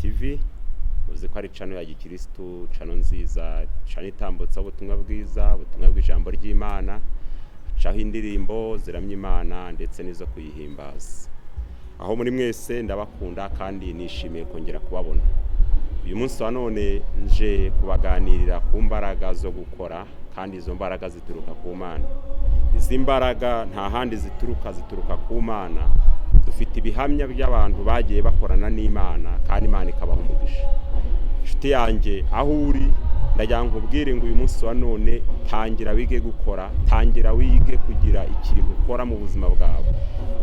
TV uzi ko ari cano ya gikristo, cano nziza, cano itambutsa ubutumwa bwiza, ubutumwa bw'ijambo ry'Imana, caho indirimbo ziramya Imana ndetse nizo kuyihimbaza. Aho muri mwese ndabakunda kandi nishimiye kongera kubabona. Uyu munsi wa none nje kubaganirira ku mbaraga zo gukora, kandi izo mbaraga zituruka ku Mana. Izi mbaraga nta handi zituruka ku Mana. Dufite ibihamya by'abantu bagiye bakorana n'Imana kandi Imana ikabaha umugisha. Inshuti yanjye aho uri ndagira ngo ubwire ngo uyu munsi wa none tangira wige gukora, tangira wige kugira ikintu ukora mu buzima bwawe,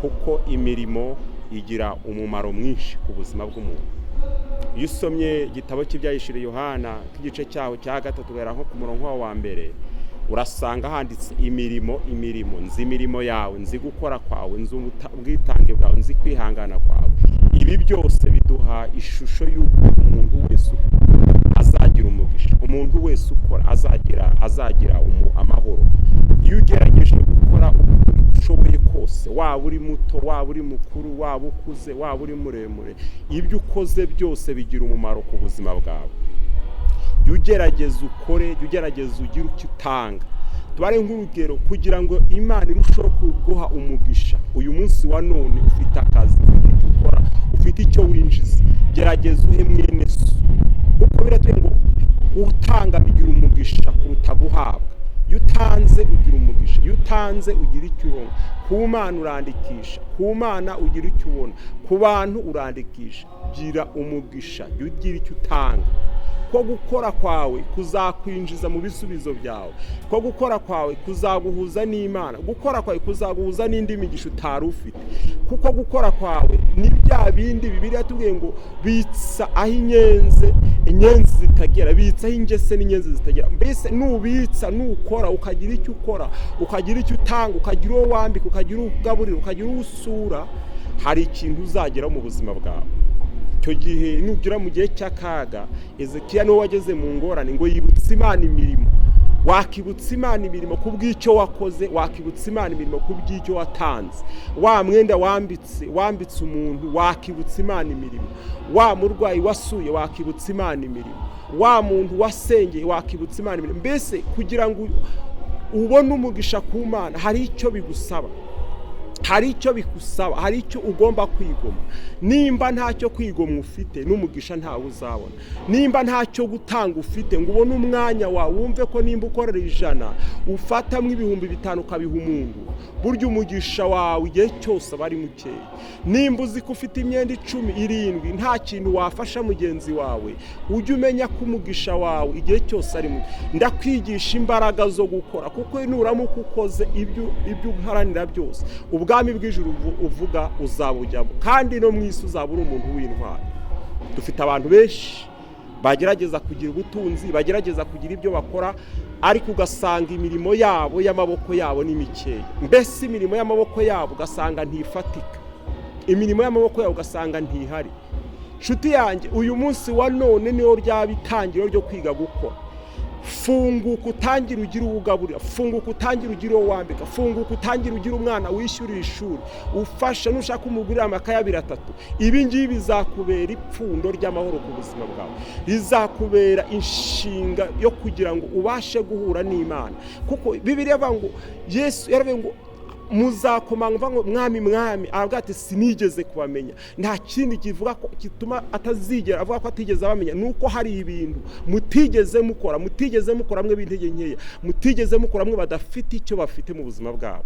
kuko imirimo igira umumaro mwinshi ku buzima bw'umuntu. Iyo usomye igitabo cy'ibyahishuriwe Yohana k'igice cyaho cya 3 guhera nko ku murongo wa mbere, urasanga handitse imirimo, nzi imirimo yawe, nzi gukora kwawe, nzi ubwitange bwawe, nzi kwihangana kwawe. Ibi byose biduha ishusho y'uko umuntu wese azagira umugisha, umuntu wese ukora azagira amahoro. Iyo ugerageje gukora uko ushoboye kose, waba uri muto, waba uri mukuru, waba ukuze, waba uri muremure, ibyo ukoze byose bigira umumaro ku buzima bwawe. Ugerageza ukore, ugerageza ugira icyo utanga. Tubare nk'urugero kugira ngo Imana irusheho kuguha umugisha. Uyu munsi wa none ufite akazi, ufite icyo ukora, ufite icyo winjiza, gerageza uhe mwene so, kuko biratwe ngo utanga bigira umugisha kuruta guhabwa. Iyo utanze ugira umugisha, iyo utanze ugira icyo ubona. Ku Mana urandikisha, ku Mana ugira icyo ubona, ku bantu urandikisha. Gira umugisha, ugira icyo utanga. Ko gukora kwawe kuzakwinjiza mu bisubizo byawe, ko gukora kwawe kuzaguhuza n'Imana, gukora kwawe kuzaguhuza n'indi migisha utari ufite, kuko gukora kwawe ni bya bindi Bibiliya tubwiye ngo bitsa aho inyenzi zitagera, bitsa aho ingese n'inyenzi zitagera. Mbese nubitsa, nukora, ukagira icyo ukora, ukagira icyo utanga, ukagira uwo wambika, ukagira uwo ugaburira, ukagira uwo usura, hari ikintu uzagera mu buzima bwawe. Icyo gihe nugira mu gihe cy'akaga, Ezekiya niwe wageze mu ngorane ngo yibutse Imana imirimo. Wakibutsa Imana imirimo kubw'icyo wakoze, wakibutsa Imana imirimo kubw'icyo watanze. Wa mwenda wambitse umuntu, wakibutsa Imana imirimo. Wa murwayi wasuye, wakibutsa Imana imirimo. Wa muntu wasengeye, wakibutsa Imana imirimo. Mbese kugira ngo ubone umugisha ku Mana hari icyo bigusaba, hari icyo bikusaba, hari icyo ugomba kwigoma. Nimba ntacyo kwigoma ufite, n'umugisha ntawe uzabona. Nimba ntacyo gutanga ufite ngo ubone umwanya wawe, wumve ko nimba ukorera 100 ufatamwe 5,000 ukabiha umuntu, burya umugisha wawe igihe cyose aba ari mukeya. Nimba uzi ko ufite imyenda 10 nta kintu wafasha mugenzi wawe, ujye umenya ko umugisha wawe igihe cyose ari muke. Ndakwigisha imbaraga zo gukora, kuko nuramuka ukoze ibyo uharanira byose, ubwami bw'ijuru uvuga uzabujyamo, kandi no mu isi uzaba uri umuntu w'intwari. Dufite abantu benshi bagerageza kugira ubutunzi, bagerageza kugira ibyo bakora, ariko ugasanga imirimo yabo y'amaboko yabo ni mikeya. Mbese imirimo y'amaboko yabo ugasanga ntifatika, imirimo y'amaboko yabo ugasanga ntihari. Nshuti yanjye, uyu munsi wa none niyo ryaba itangiro ryo kwiga gukora. Funguka utangire ugira ugaburira, funguka utangire ugira uwo wambika, funguka utangire ugira umwana wishyurira ishuri, ufasha nushaka umugurira amakaye 2-3. Ibi ngibi bizakubera ipfundo ry'amahoro ku buzima bwawe, bizakubera inshinga yo kugira ngo ubashe guhura n'Imana. Kuko Bibiliya ivuga ngo Yesu yaravuze ngo muzakomanga ngo mwami, aravuga ati sinigeze kubamenya. Nta kindi kivuga ko kituma atazigera avuga ko atigeze abamenya, nuko hari ibintu mutigeze mukora mwe bintege nkeya, mutigeze mukora mwe badafite icyo bafite mu buzima bwabo.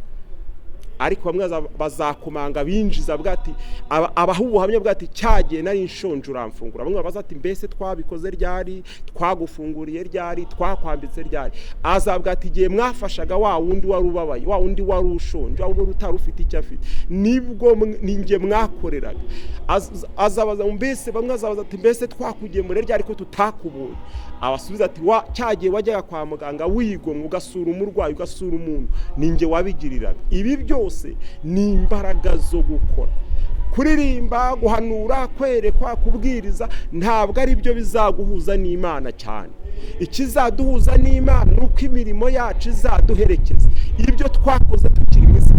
Ariko bamwe bazakomanga binjiza bwati abaho ubuhamya bwati cyagiye nari nshonje uramfungura. Bamwe babaza ati mbese twabikoze ryari, twagufunguriye ryari, twakwambitse ryari. Azabwa ati giye mwafashaga wa wundi wari ubabaye, wa wundi wari ushonje, wa wundi utari ufite icyo afite, nibwo ninjye mwakoreraga. Azabaza mbese, bamwe azabaza ati mbese twakugemure ryari ko tutakubonye. Abasubiza ati cyagiye wajyaga kwa muganga wigomwe ugasura umurwayi, ugasura umuntu, ninjye wabigiriraga. Ibi byose ni imbaraga zo gukora. Kuririmba, guhanura, kwerekwa, kubwiriza ntabwo ari byo bizaguhuza n'Imana cyane. Ikizaduhuza n'Imana nuko imirimo yacu izaduherekeza. Ibyo twakoze tukiri mu isi,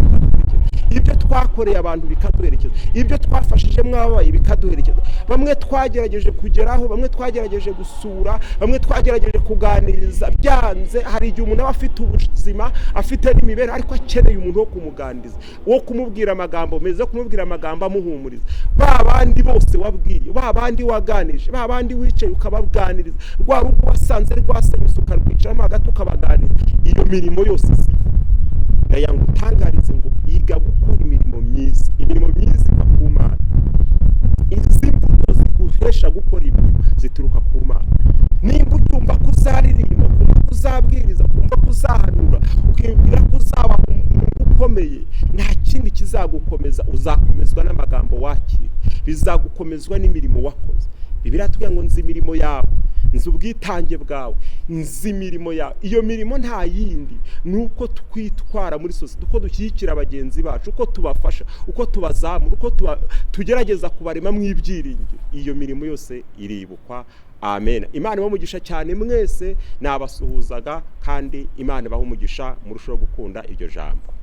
ibyo twakoreye abantu bikaduherekeza, ibyo twafashije mwabaye bikaduherekeza. Bamwe twagerageje kugeraho, bamwe twagerageje gusura, bamwe twagerageje kuganiriza, byanze. Hari igihe umuntu aba afite ubuzima, afite n'imibereho, ariko akeneye umuntu wo kumuganiriza, wo kumubwira amagambo meza, wo kumubwira amagambo amuhumuriza. Ba bandi bose wabwiye, ba bandi waganije, ba bandi wicaye ukababwaniriza, rwa rugo wasanze rwasenyutse ukarwicaramo hagati ukabaganiriza, iyo mirimo yose ndaya ngo utangarize ngo iga gukora imirimo myiza. Imirimo myiza iva ku Mana. Izi mbuto ziguhesha gukora imirimo zituruka ku Mana. Nimba utumva ko uzaririmba, kumva ko uzabwiriza, kumva ko uzahanura, ukibwira ko uzaba umuntu ukomeye, nta kindi kizagukomeza. Uzakomezwa n'amagambo wakira, bizagukomezwa n'imirimo wakoze. Bibiliya tubwira ngo nzi imirimo yawe, nzi ubwitange bwawe, nzi imirimo yawe. Iyo mirimo nta yindi, nuko twitwara muri sosiyete, uko dushyigikira bagenzi bacu, uko tubafasha, uko tubazamura, uko tugerageza kubarema mu ibyiringiro. Iyo mirimo yose iribukwa. Amen. Imana ibamugisha cyane mwese, nabasuhuzaga, kandi Imana ibaha umugisha murushaho gukunda iryo jambo.